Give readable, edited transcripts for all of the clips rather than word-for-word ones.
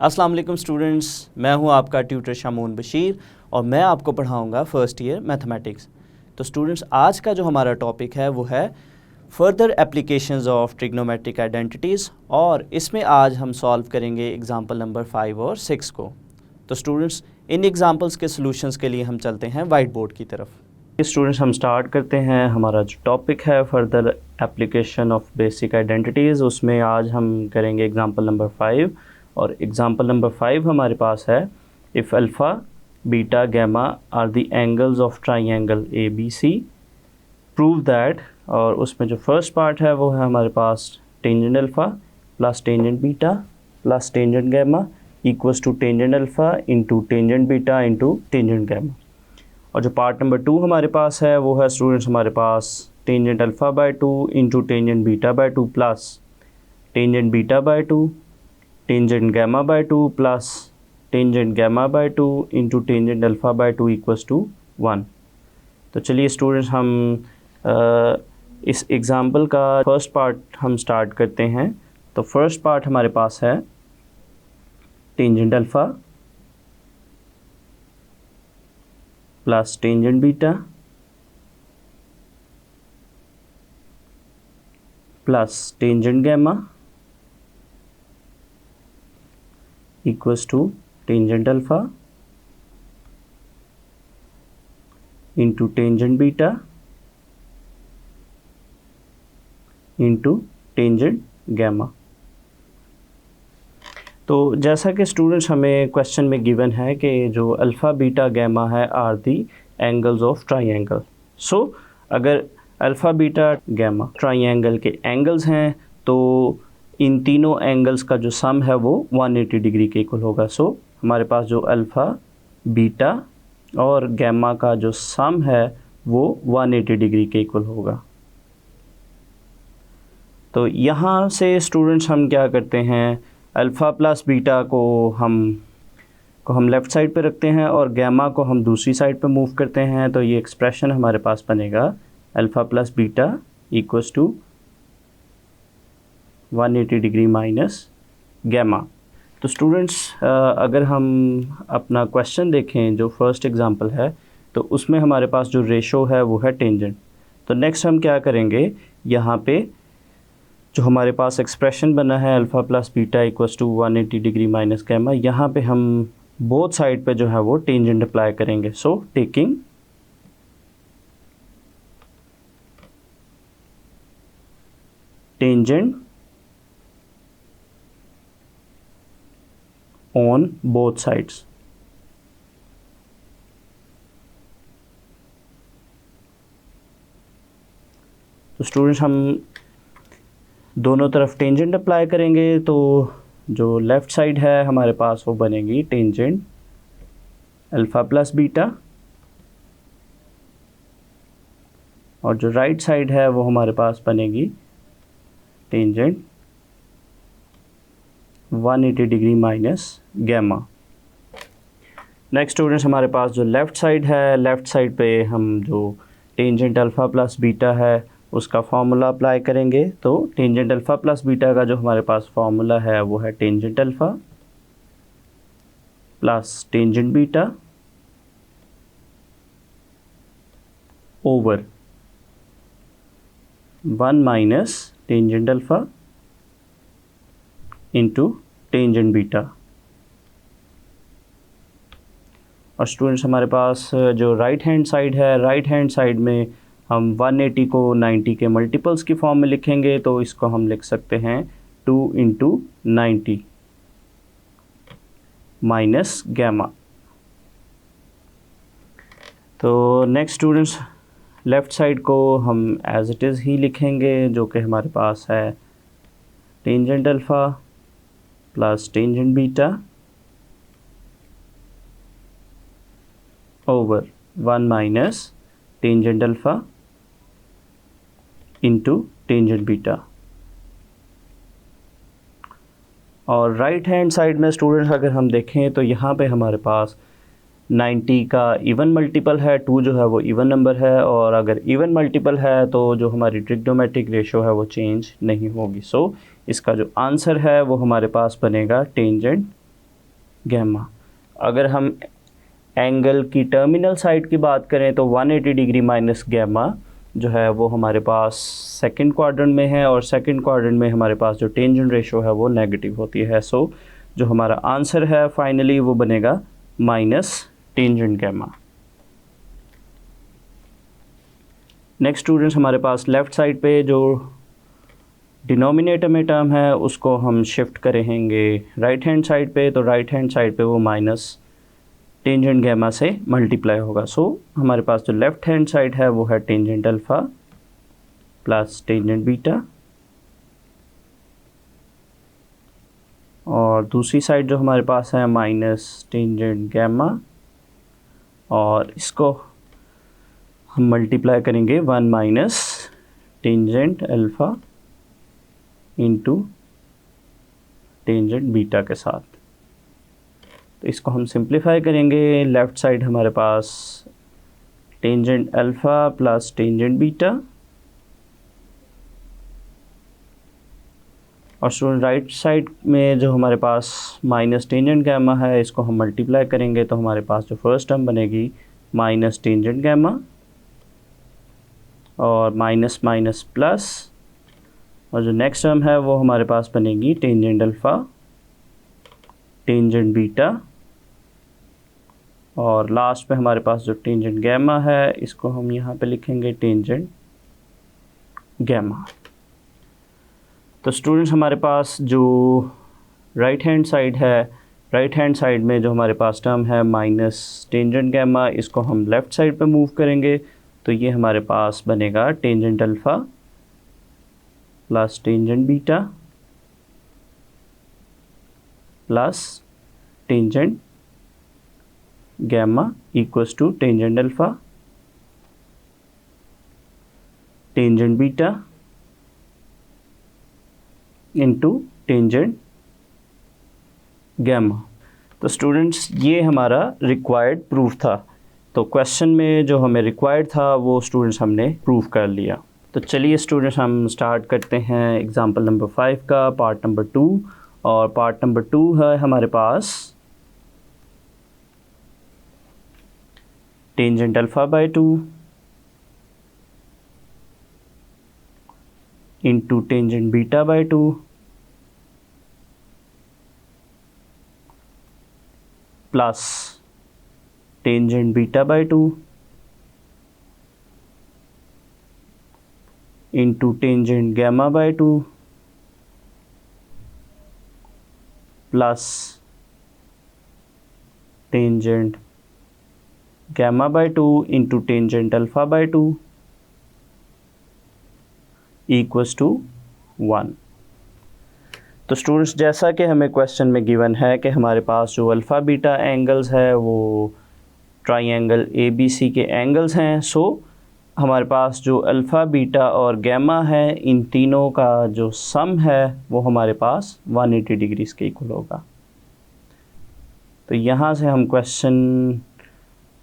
अस्सलाम वालेकुम स्टूडेंट्स, मैं हूं आपका ट्यूटर शामून बशीर और मैं आपको पढ़ाऊंगा फर्स्ट ईयर मैथमेटिक्स। तो स्टूडेंट्स, आज का जो हमारा टॉपिक है वो है further applications of trigonometric identities और इसमें आज हम सॉल्व करेंगे एग्जांपल नंबर 5 और 6 को। तो स्टूडेंट्स, इन एग्जांपल्स के सॉल्यूशंस के लिए हम चलते हैं वाइट बोर्ड की तरफ। स्टूडेंट्स, हम स्टार्ट करते हैं। हमारा जो टॉपिक है further application of basic identities, उसमें आज हम करेंगे एग्जांपल नंबर 5 और एग्जांपल नंबर 5 हमारे पास है if alpha beta gamma are the angles of triangle A B C prove that. और उसमें जो फर्स्ट पार्ट है वो है हमारे पास tangent alpha plus tangent beta plus tangent gamma equals to tangent alpha into tangent beta into tangent gamma. और जो पार्ट नंबर 2 हमारे पास है वो है स्टूडेंट्स हमारे पास tangent alpha by 2 into tangent beta by 2 plus tangent beta by 2 tangent gamma by 2 plus tangent gamma by 2 into tangent alpha by 2 equals to 1। तो चलिए स्टूडेंट्स, हम इस एग्ज़ाम्पल का फर्स्ट पार्ट हम स्टार्ट करते हैं। तो फर्स्ट पार्ट हमारे पास है tangent alpha plus tangent beta plus tangent gamma equals to tangent alpha into tangent beta into tangent gamma. तो जैसा कि स्टूडेंट्स हमें क्वेश्चन में गिवन है कि जो अल्फ़ा बीटा गैमा है are the angles of triangle. So अगर अल्फ़ा बीटा गैमा ट्राइंगल के एंगल्स हैं तो इन तीनों एंगल्स का जो सम है वो 180 डिग्री के इक्वल होगा। सो हमारे पास जो अल्फ़ा बीटा और गैमा का जो सम है वो 180 डिग्री के इक्वल होगा। तो यहाँ से स्टूडेंट्स हम क्या करते हैं, अल्फ़ा प्लस बीटा को हम लेफ़्ट साइड पे रखते हैं और गैमा को हम दूसरी साइड पे मूव करते हैं। तो ये एक्सप्रेशन हमारे पास बनेगा alpha plus beta equals to 180 degree minus gamma. तो स्टूडेंट्स, अगर हम अपना क्वेश्चन देखें जो फर्स्ट एग्जांपल है तो उसमें हमारे पास जो रेशो है वो है टेंजेंट। तो नेक्स्ट हम क्या करेंगे, यहाँ पे जो हमारे पास एक्सप्रेशन बना है alpha plus beta equals to 180 degree minus gamma, यहाँ पे हम बोथ साइड पे जो है वो टेंजेंट अप्लाई करेंगे। So taking tangent on both sides. तो स्टूडेंट्स, हम दोनों तरफ टेंजेंट अप्लाई करेंगे तो जो लेफ़्ट साइड है हमारे पास वो बनेगी टेंजेंट अल्फ़ा प्लस बीटा और जो राइट साइड है वो हमारे पास बनेगी tangent 180 degree minus gamma. Next students, हमारे पास जो लेफ़्ट साइड है, लेफ़्ट साइड पे हम जो टेंजेंट अल्फ़ा प्लस बीटा है उसका फार्मूला अप्लाई करेंगे। तो टेंजेंट अल्फ़ा प्लस बीटा का जो हमारे पास फार्मूला है वो है tangent alpha plus tangent beta over 1 minus tangent alpha into tangent beta. और स्टूडेंट्स, हमारे पास जो राइट हैंड साइड है, राइट हैंड साइड में हम 180 को 90 के मल्टीपल्स की फॉर्म में लिखेंगे। तो इसको हम लिख सकते हैं 2 इंटू 90 माइनस गैमा। तो नेक्स्ट स्टूडेंट्स, लेफ़्ट साइड को हम एज इट इज़ ही लिखेंगे जो कि हमारे पास है tangent alpha plus tangent beta over 1 minus tangent alpha into tangent beta. और राइट हैंड साइड में स्टूडेंट्स अगर हम देखें तो यहाँ पे हमारे पास 90 का इवन मल्टीपल है, 2 जो है वो इवन नंबर है और अगर इवन मल्टीपल है तो जो हमारी ट्रिग्नोमेट्रिक रेशो है वो चेंज नहीं होगी। सो इसका जो आंसर है वो हमारे पास बनेगा टेंजेंट गैमा। अगर हम एंगल की टर्मिनल साइड की बात करें तो 180 डिग्री माइनस गैमा जो है वो हमारे पास सेकंड क्वाड्रेंट में है, और सेकंड क्वाड्रेंट में हमारे पास जो टेंजेंट रेशो है वो नेगेटिव होती है। सो जो हमारा आंसर है फाइनली वो बनेगा minus tangent gamma. Next students, हमारे पास लेफ़्ट साइड पे जो डिनोमिनेटर में टर्म है उसको हम शिफ्ट करेंगे राइट हैंड साइड पे, तो राइट हैंड साइड पे वो माइनस टेंजेंट गैमा से मल्टीप्लाई होगा। सो हमारे पास जो लेफ़्ट हैंड साइड है वो है tangent alpha plus tangent beta, और दूसरी साइड जो हमारे पास है माइनस टेंजेंट गैमा, और इसको हम मल्टीप्लाई करेंगे 1 minus tangent alpha into tangent beta के साथ। तो इसको हम सिंप्लीफाई करेंगे, लेफ़्ट साइड हमारे पास tangent alpha plus tangent beta, और स्टूडेंट राइट साइड में जो हमारे पास माइनस टेंजेंट गैमा है इसको हम मल्टीप्लाई करेंगे, तो हमारे पास जो फर्स्ट टर्म बनेगी माइनस टेंजेंट गैमा और माइनस माइनस प्लस, और जो नेक्स्ट टर्म है वो हमारे पास बनेगी टेंजेंट अल्फ़ा टेंजेंट बीटा, और लास्ट में हमारे पास जो टेंजेंट गैमा है इसको हम यहाँ पे लिखेंगे टेंजेंट गैमा। तो स्टूडेंट्स, हमारे पास जो राइट हैंड साइड है, राइट हैंड साइड में जो हमारे पास टर्म है माइनस टेंजेंट गैमा, इसको हम लेफ़्ट साइड पे मूव करेंगे, तो ये हमारे पास बनेगा tangent alpha plus tangent beta plus tangent gamma equals to tangent alpha tangent beta into tangent gamma. तो स्टूडेंट्स, ये हमारा रिक्वायर्ड प्रूफ था। तो क्वेश्चन में जो हमें रिक्वायर्ड था वो स्टूडेंट्स हमने प्रूफ कर लिया। तो चलिए स्टूडेंट्स, हम स्टार्ट करते हैं एग्जांपल नंबर 5 का पार्ट नंबर 2, और पार्ट नंबर 2 है हमारे पास tangent alpha by 2 into tangent beta by 2 plus tangent beta by 2 into tangent gamma by 2 plus tangent gamma by 2 into tangent alpha by 2 equals to 1। तो students, जैसा कि हमें question में given है कि हमारे पास जो अल्फ़ा बीटा एंगल्स है वो ट्राइंगल ABC के एंगल्स हैं। सो हमारे पास जो अल्फ़ा बीटा और गैमा है इन तीनों का जो सम है वो हमारे पास 180 डिग्रीज़ के इक्वल होगा। तो यहाँ से हम क्वेश्चन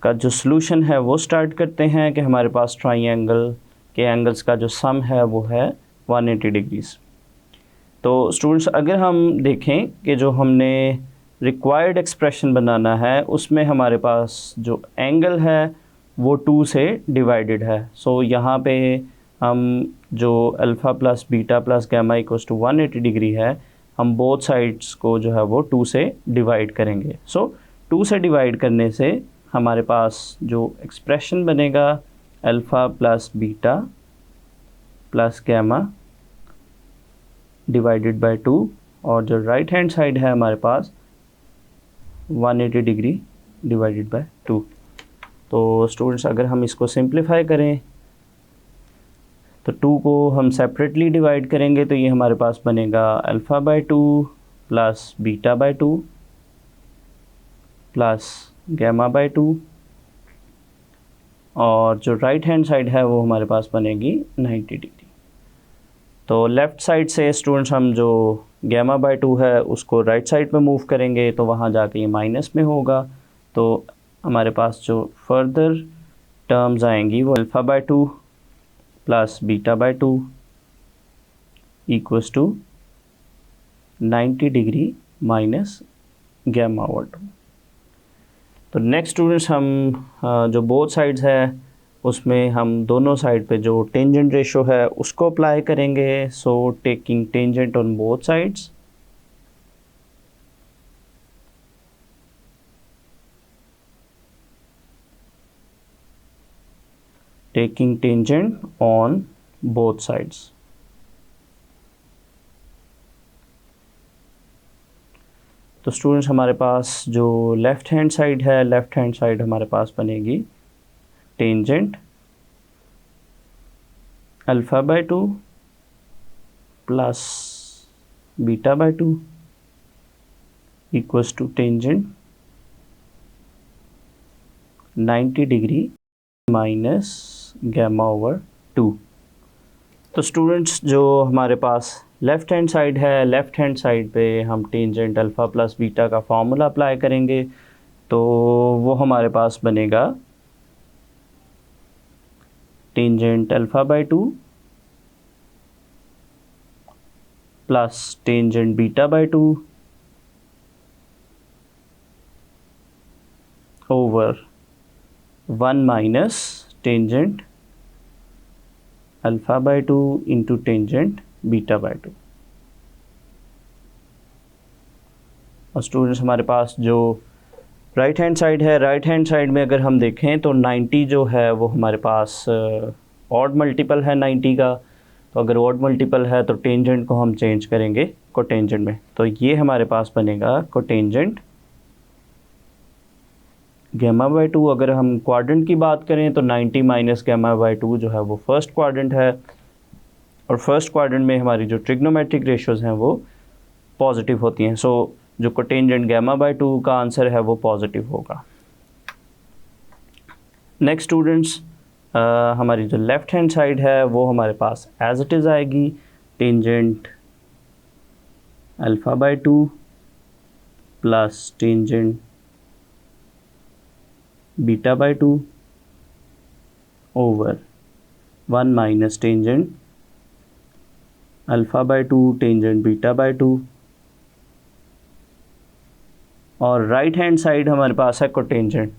का जो सॉल्यूशन है वो स्टार्ट करते हैं कि हमारे पास ट्राइंगल के एंगल्स का जो सम है वो है 180 डिग्रीज़। तो स्टूडेंट्स, अगर हम देखें कि जो हमने रिक्वायर्ड एक्सप्रेशन बनाना है उसमें हमारे पास जो एंगल है वो 2 से डिवाइडेड है। सो यहाँ पे हम जो alpha plus beta plus gamma equals to 180 degree है, हम बोथ साइड्स को जो है वो 2 से डिवाइड करेंगे। सो 2 से डिवाइड करने से हमारे पास जो एक्सप्रेशन बनेगा alpha plus beta plus gamma divided by 2, और जो राइट हैंड साइड है हमारे पास 180 डिग्री डिवाइडेड बाय 2। तो स्टूडेंट्स, अगर हम इसको सिंप्लीफाई करें तो 2 को हम सेपरेटली डिवाइड करेंगे, तो ये हमारे पास बनेगा alpha by 2 plus beta by 2 plus gamma by 2, और जो राइट हैंड साइड है वो हमारे पास बनेगी 90 डिग्री। तो लेफ़्ट साइड से स्टूडेंट्स हम जो गैमा बाय 2 है उसको राइट साइड पे मूव करेंगे, तो वहाँ जाके ये माइनस में होगा। तो हमारे पास जो फर्दर टर्म्स आएंगी वो alpha by 2 plus beta by 2 equals to 90 degree minus gamma over 2। तो नेक्स्ट स्टूडेंट्स हम जो बोथ साइड्स है उसमें हम दोनों साइड पे जो टेंजेंट रेशो है उसको अप्लाई करेंगे। So taking tangent on both sides, taking tangent on both sides। तो स्टूडेंट्स हमारे पास जो लेफ्ट हैंड साइड है, लेफ्ट हैंड साइड हमारे पास बनेगी tangent alpha by 2 plus beta by 2 equals to tangent 90 degree minus gamma over 2। तो students जो हमारे पास लेफ़्ट हैंड साइड है, लेफ़्ट हैंड साइड पे हम टेंजेंट अल्फ़ा प्लस बीटा का फॉर्मूला अप्लाई करेंगे तो वो हमारे पास बनेगा tangent alpha by 2 plus tangent beta by 2 over 1 minus tangent alpha by 2 into tangent beta by 2। और स्टूडेंट्स हमारे पास जो राइट हैंड साइड है, राइट हैंड साइड में अगर हम देखें तो 90 जो है वो हमारे पास ऑड मल्टीपल है 90 का। तो अगर ऑड मल्टीपल है तो टेंजेंट को हम चेंज करेंगे कोटेंजेंट में। तो ये हमारे पास बनेगा कोटेंजेंट गैमा बाय 2। अगर हम क्वाड्रेंट की बात करें तो 90 माइनस गैमा बाय 2 जो है वो फर्स्ट क्वाड्रेंट है, और फर्स्ट क्वाड्रेंट में हमारी जो ट्रिग्नोमेट्रिक रेशियोज़ हैं वो पॉजिटिव होती हैं। सो जो कोटेंजेंट गैमा बाय 2 का आंसर है वो पॉजिटिव होगा। नेक्स्ट स्टूडेंट्स हमारी जो लेफ़्ट हैंड साइड है वो हमारे पास एज इट इज़ आएगी tangent alpha by 2 plus tangent beta by 2 over 1 minus tangent alpha by 2 tangent beta by 2। और राइट हैंड साइड हमारे पास है कोटेंजेंट।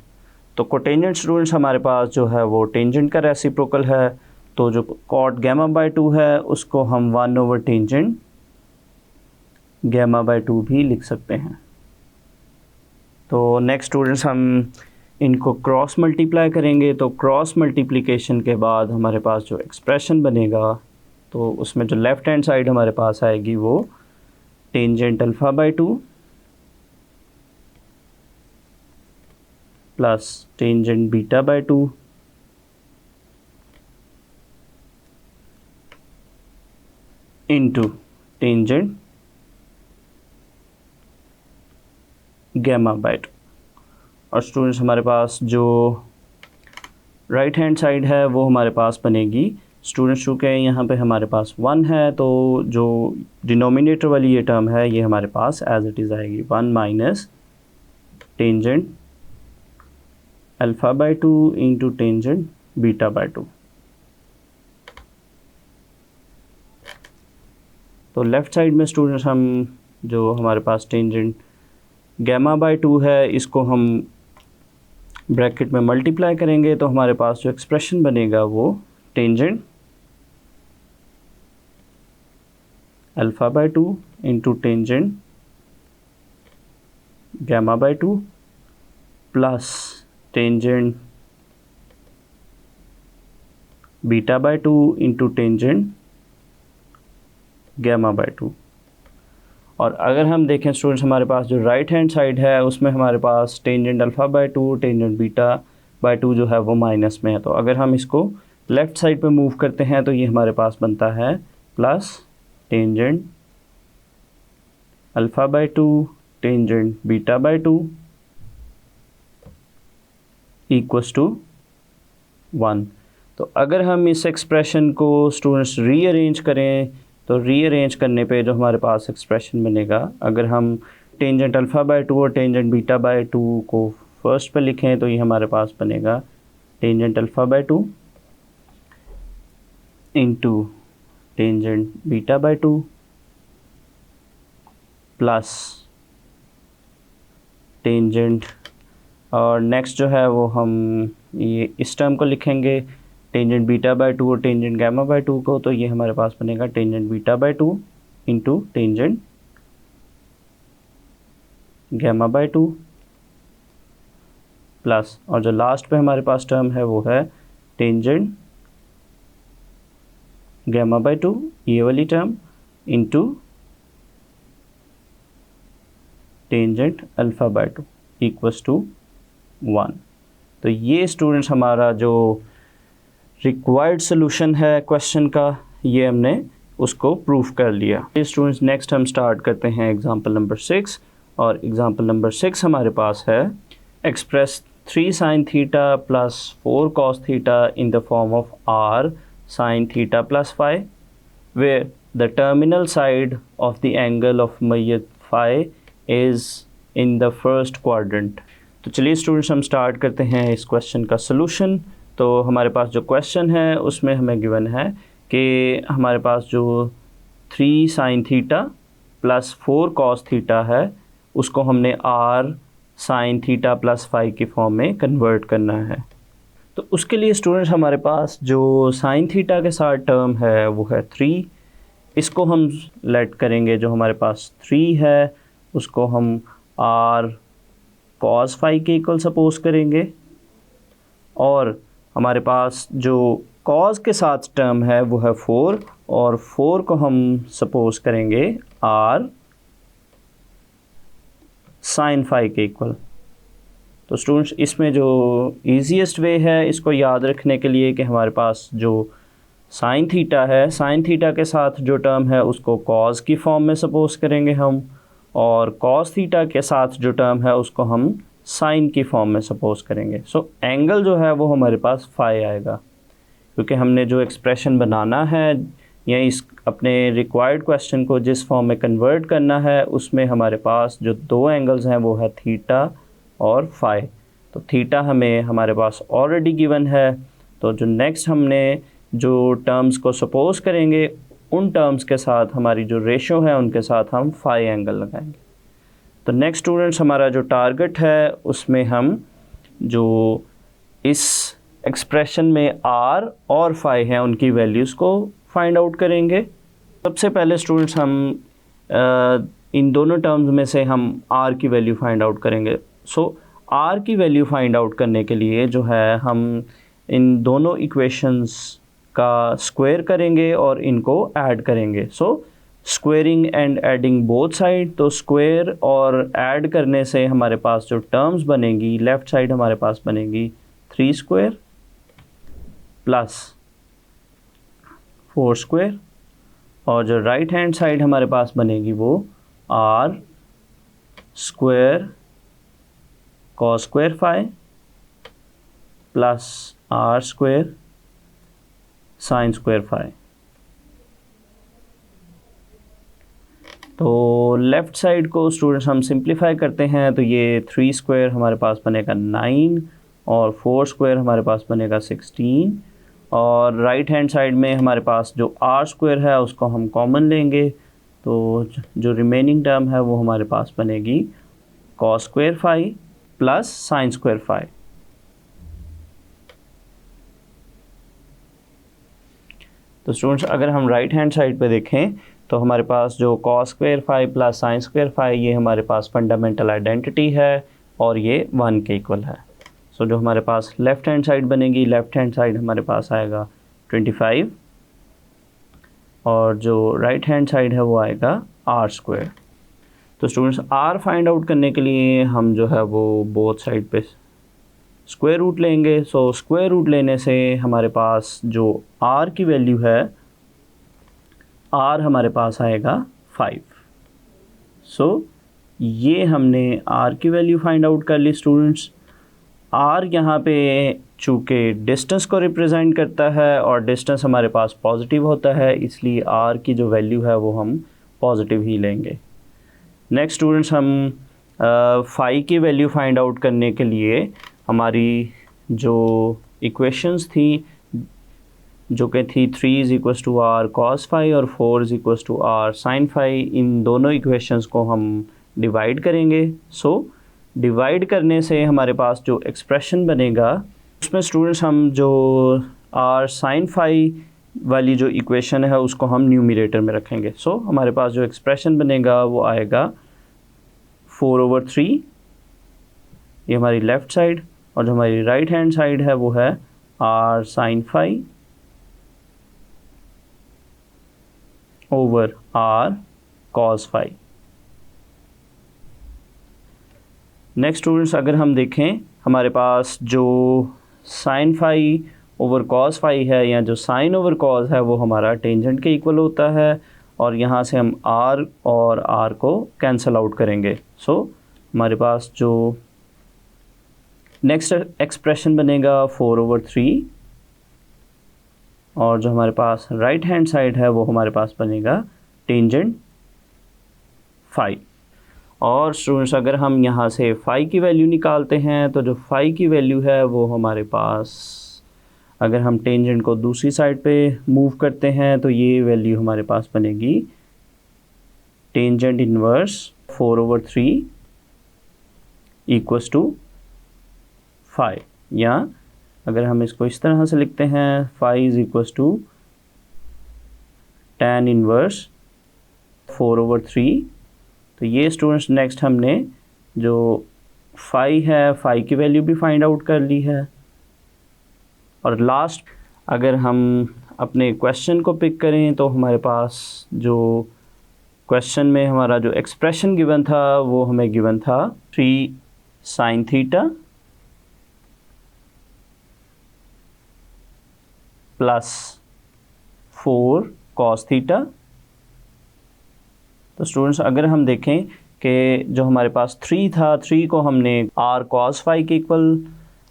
तो कोटेंजेंट स्टूडेंट्स हमारे पास जो है वो टेंजेंट का रेसिप्रोकल है। तो जो कॉट गैमा बाय 2 है उसको हम 1 ओवर टेंजेंट गैमा बाय 2 भी लिख सकते हैं। तो नेक्स्ट स्टूडेंट्स हम इनको क्रॉस मल्टीप्लाई करेंगे। तो क्रॉस मल्टीप्लिकेशन के बाद हमारे पास जो एक्सप्रेशन बनेगा तो उसमें जो लेफ़्ट हैंड साइड हमारे पास आएगी वो tangent alpha by 2 plus tangent beta by 2 into tangent gamma by 2। और स्टूडेंट्स हमारे पास जो राइट हैंड साइड है वो हमारे पास बनेगी स्टूडेंट्स चूँकि यहाँ पे हमारे पास 1 है तो जो डिनोमिनेटर वाली ये टर्म है ये हमारे पास एज इट इज़ आएगी 1 minus tangent alpha by 2 into tangent beta by 2। तो लेफ़्ट साइड में स्टूडेंट्स हम जो हमारे पास टेंजेंट गैमा बाय 2 है इसको हम ब्रैकेट में मल्टीप्लाई करेंगे तो हमारे पास जो एक्सप्रेशन बनेगा वो tangent alpha by 2 into tangent gamma by 2 plus tangent beta by 2 into tangent gamma by 2। और अगर हम देखें स्टूडेंट्स हमारे पास जो राइट हैंड साइड है उसमें हमारे पास tangent alpha by 2 tangent beta by 2 जो है वो माइनस में है। तो अगर हम इसको लेफ़्ट साइड पे मूव करते हैं तो ये हमारे पास बनता है plus tangent alpha by 2 tangent beta by 2 equals to 1। तो अगर हम इस एक्सप्रेशन को स्टूडेंट्स रीअरेंज करें तो रीअरेंज करने पे जो हमारे पास एक्सप्रेशन बनेगा, अगर हम टेंजेंट अल्फ़ा बाय 2 और टेंजेंट बीटा बाय 2 को फर्स्ट पे लिखें तो ये हमारे पास बनेगा tangent alpha by 2 into tangent beta by 2 plus tangent, और नेक्स्ट जो है वो हम ये इस टर्म को लिखेंगे टेंजेंट बीटा बाय 2 और टेंजेंट गामा बाय 2 को, तो ये हमारे पास बनेगा tangent beta by 2 into tangent gamma by 2 plus, और जो लास्ट पे हमारे पास टर्म है वो है टेंजेंट गामा बाय 2, ये वाली term, into tangent alpha by 2 equals to 1। तो ये स्टूडेंट्स हमारा जो रिक्वायर्ड सोल्यूशन है क्वेश्चन का, ये हमने उसको प्रूफ कर लिया। स्टूडेंट्स नेक्स्ट हम स्टार्ट करते हैं एग्जांपल नंबर 6, और एग्जांपल नंबर 6 हमारे पास है express 3 sin theta plus 4 cos theta in the form of r sin theta plus phi, where the terminal side of the angle of मैयत phi is in the first quadrant। तो चलिए students हम start करते हैं इस question का solution. तो हमारे पास जो क्वेश्चन है उसमें हमें गिवन है कि हमारे पास जो 3 sin theta plus 4 cos theta है उसको हमने r sin theta plus phi की फॉर्म में कन्वर्ट करना है। तो उसके लिए स्टूडेंट्स हमारे पास जो sin थीटा के साथ टर्म है वो है 3, इसको हम लेट करेंगे, जो हमारे पास 3 है उसको हम r cos phi के इक्वल सपोज करेंगे, और हमारे पास जो cos के साथ टर्म है वो है 4, और 4 को हम सपोज करेंगे r sin phi के इक्वल। तो स्टूडेंट्स इसमें जो ईजीएस्ट वे है इसको याद रखने के लिए कि हमारे पास जो sin थीटा है, sin थीटा के साथ जो टर्म है उसको cos की फॉर्म में सपोज करेंगे हम, और cos थीटा के साथ जो टर्म है उसको हम sin की फॉर्म में सपोज करेंगे। सो एंगल जो है वो हमारे पास phi आएगा, क्योंकि हमने जो एक्सप्रेशन बनाना है या इस अपने रिक्वायर्ड क्वेश्चन को जिस फॉर्म में कन्वर्ट करना है उसमें हमारे पास जो दो एंगल्स हैं वो है थीटा और phi। तो थीटा हमें हमारे पास ऑलरेडी गिवन है, तो जो नेक्स्ट हमने जो टर्म्स को सपोज करेंगे उन टर्म्स के साथ हमारी जो रेशो है उनके साथ हम phi एंगल लगाएंगे। तो नेक्स्ट स्टूडेंट्स हमारा जो टारगेट है उसमें हम जो इस एक्सप्रेशन में r और phi हैं उनकी वैल्यूज़ को फाइंड आउट करेंगे। सबसे पहले स्टूडेंट्स हम इन दोनों टर्म्स में से हम r की वैल्यू फाइंड आउट करेंगे। सो r की वैल्यू फाइंड आउट करने के लिए जो है हम इन दोनों इक्वेशंस का स्क्वायर करेंगे और इनको ऐड करेंगे। So squaring and adding both side, तो स्क्वायर और ऐड करने से हमारे पास जो टर्म्स बनेंगी, लेफ़्ट साइड हमारे पास बनेगी 3 स्क्वायर प्लस 4 स्क्वायर, और जो राइट हैंड साइड हमारे पास बनेगी वो r square cos square phi plus r square sin square phi। तो लेफ़्ट साइड को स्टूडेंट्स हम सिंप्लीफाई करते हैं, तो ये 3 स्क्वायर हमारे पास बनेगा 9 और 4 स्क्वायर हमारे पास बनेगा 16, और राइट हैंड साइड में हमारे पास जो r स्क्वायर है उसको हम कॉमन लेंगे, तो जो रिमेनिंग टर्म है वो हमारे पास बनेगी cos square phi plus sin square phi। तो स्टूडेंट्स अगर हम राइट हैंड साइड पे देखें तो हमारे पास जो cos square phi plus sin square phi ये हमारे पास फंडामेंटल आइडेंटिटी है और ये 1 के इक्वल है। सो जो हमारे पास लेफ़्ट हैंड साइड बनेगी, लेफ़्ट हैंड साइड हमारे पास आएगा 25, और जो राइट हैंड साइड है वो आएगा r स्क्वायर। तो स्टूडेंट्स r फाइंड आउट करने के लिए हम जो है वो बोथ साइड पे स्क्वायर रूट लेंगे। सो स्क्वायर रूट लेने से हमारे पास जो r की वैल्यू है, r हमारे पास आएगा 5। सो ये हमने r की वैल्यू फाइंड आउट कर ली स्टूडेंट्स। r यहाँ पे चूँकि डिस्टेंस को रिप्रेजेंट करता है और डिस्टेंस हमारे पास पॉजिटिव होता है, इसलिए r की जो वैल्यू है वो हम पॉजिटिव ही लेंगे। नेक्स्ट स्टूडेंट्स हम phi की वैल्यू फाइंड आउट करने के लिए हमारी जो इक्वेशंस थी जो कि थी 3 = r cos phi और 4 = r sin phi, इन दोनों इक्वेशंस को हम डिवाइड करेंगे। सो डिवाइड करने से हमारे पास जो एक्सप्रेशन बनेगा उसमें स्टूडेंट्स हम जो आर साइन फाई वाली जो इक्वेशन है उसको हम न्यूमरेटर में रखेंगे। सो हमारे पास जो एक्सप्रेशन बनेगा वो आएगा 4/3, ये हमारी लेफ़्ट साइड, और जो हमारी राइट हैंड साइड है वो है r sine phi over r cos phi. Next students, अगर हम देखें हमारे पास जो sine phi over cos phi है या जो साइन ओवर कॉस है वो हमारा टेंजेंट के इक्वल होता है, और यहाँ से हम आर और आर को कैंसिल आउट करेंगे। सो हमारे पास जो नेक्स्ट एक्सप्रेशन बनेगा 4/3, और जो हमारे पास राइट हैंड साइड है वो हमारे पास बनेगा टेंजेंट फाई। और स्टूडेंट्स, अगर हम यहाँ से फाई की वैल्यू निकालते हैं तो जो फाई की वैल्यू है वो हमारे पास, अगर हम टेंजेंट को दूसरी साइड पे मूव करते हैं तो ये वैल्यू हमारे पास बनेगी टेंजेंट इनवर्स 4/3 इक्वल्स टू 5, या अगर हम इसको इस तरह से लिखते हैं 5 is equals to tan inverse 4/3। तो ये स्टूडेंट्स नेक्स्ट हमने जो फाई है, फाई की वैल्यू भी फाइंड आउट कर ली है। और लास्ट, अगर हम अपने क्वेश्चन को पिक करें तो हमारे पास जो क्वेश्चन में हमारा जो एक्सप्रेशन गिवन था वो हमें गिवन था 3 sin theta plus 4 cos theta. तो स्टूडेंट्स, अगर हम देखें कि जो हमारे पास 3 था, 3 को हमने r cos फाई के इक्वल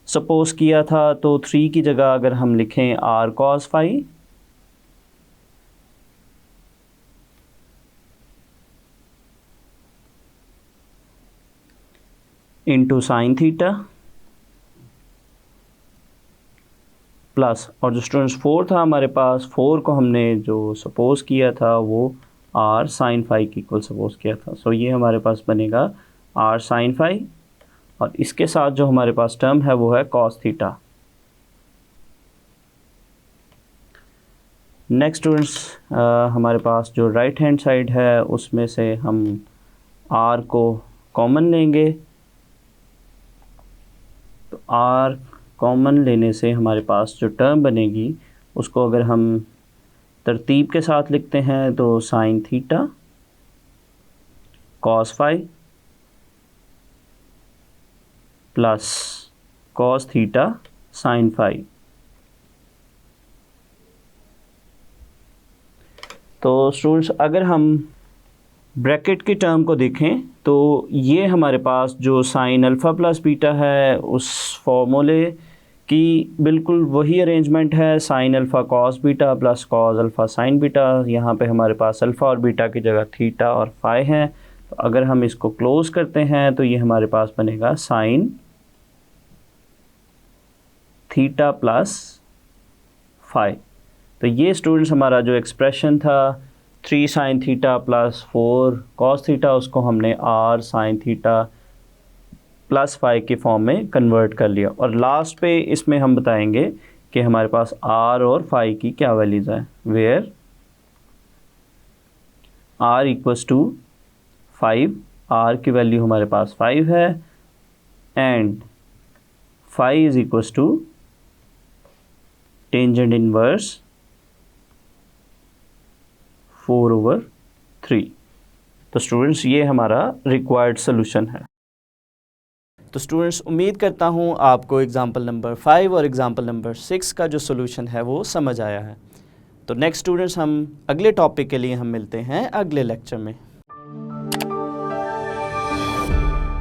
सपोज किया था, तो 3 की जगह अगर हम लिखें r cos phi into sine theta plus, और जो स्टूडेंट्स 4 था हमारे पास, 4 को हमने जो सपोज किया था वो r साइन फाई के इक्वल सपोज किया था। सो ये हमारे पास बनेगा r साइन फाई, और इसके साथ जो हमारे पास टर्म है वो है cos थीटा। नेक्स्ट स्टूडेंट्स, हमारे पास जो राइट हैंड साइड है उसमें से हम r को कॉमन लेंगे, तो r कॉमन लेने से हमारे पास जो टर्म बनेगी उसको अगर हम तरतीब के साथ लिखते हैं तो sine theta cos phi plus cos theta sine phi. तो स्टूडेंट्स, अगर हम ब्रैकेट की टर्म को देखें तो ये हमारे पास जो साइन अल्फ़ा प्लस बीटा है उस फॉर्मूले की बिल्कुल वही अरेंजमेंट है, sine alpha cos beta plus cos alpha sine beta. यहाँ पे हमारे पास अल्फ़ा और बीटा की जगह थीटा और फाई हैं। तो अगर हम इसको क्लोज करते हैं तो ये हमारे पास बनेगा साइन थीटा प्लस फाई। तो ये स्टूडेंट्स हमारा जो एक्सप्रेशन था 3 sine theta plus 4 cos theta, उसको हमने r sine theta plus phi के फॉर्म में कन्वर्ट कर लिया। और लास्ट पे इसमें हम बताएंगे कि हमारे पास r और फाई की क्या वैल्यूज़ हैं, where r equals to 5, r की वैल्यू हमारे पास 5 है, and phi is equals to tangent inverse 4/3। तो स्टूडेंट्स, ये हमारा रिक्वायर्ड सोल्यूशन है। तो स्टूडेंट्स, उम्मीद करता हूँ आपको एग्जाम्पल नंबर 5 और एग्जाम्पल नंबर 6 का जो सोल्यूशन है वो समझ आया है। तो नेक्स्ट स्टूडेंट्स, हम अगले टॉपिक के लिए हम मिलते हैं अगले लेक्चर में।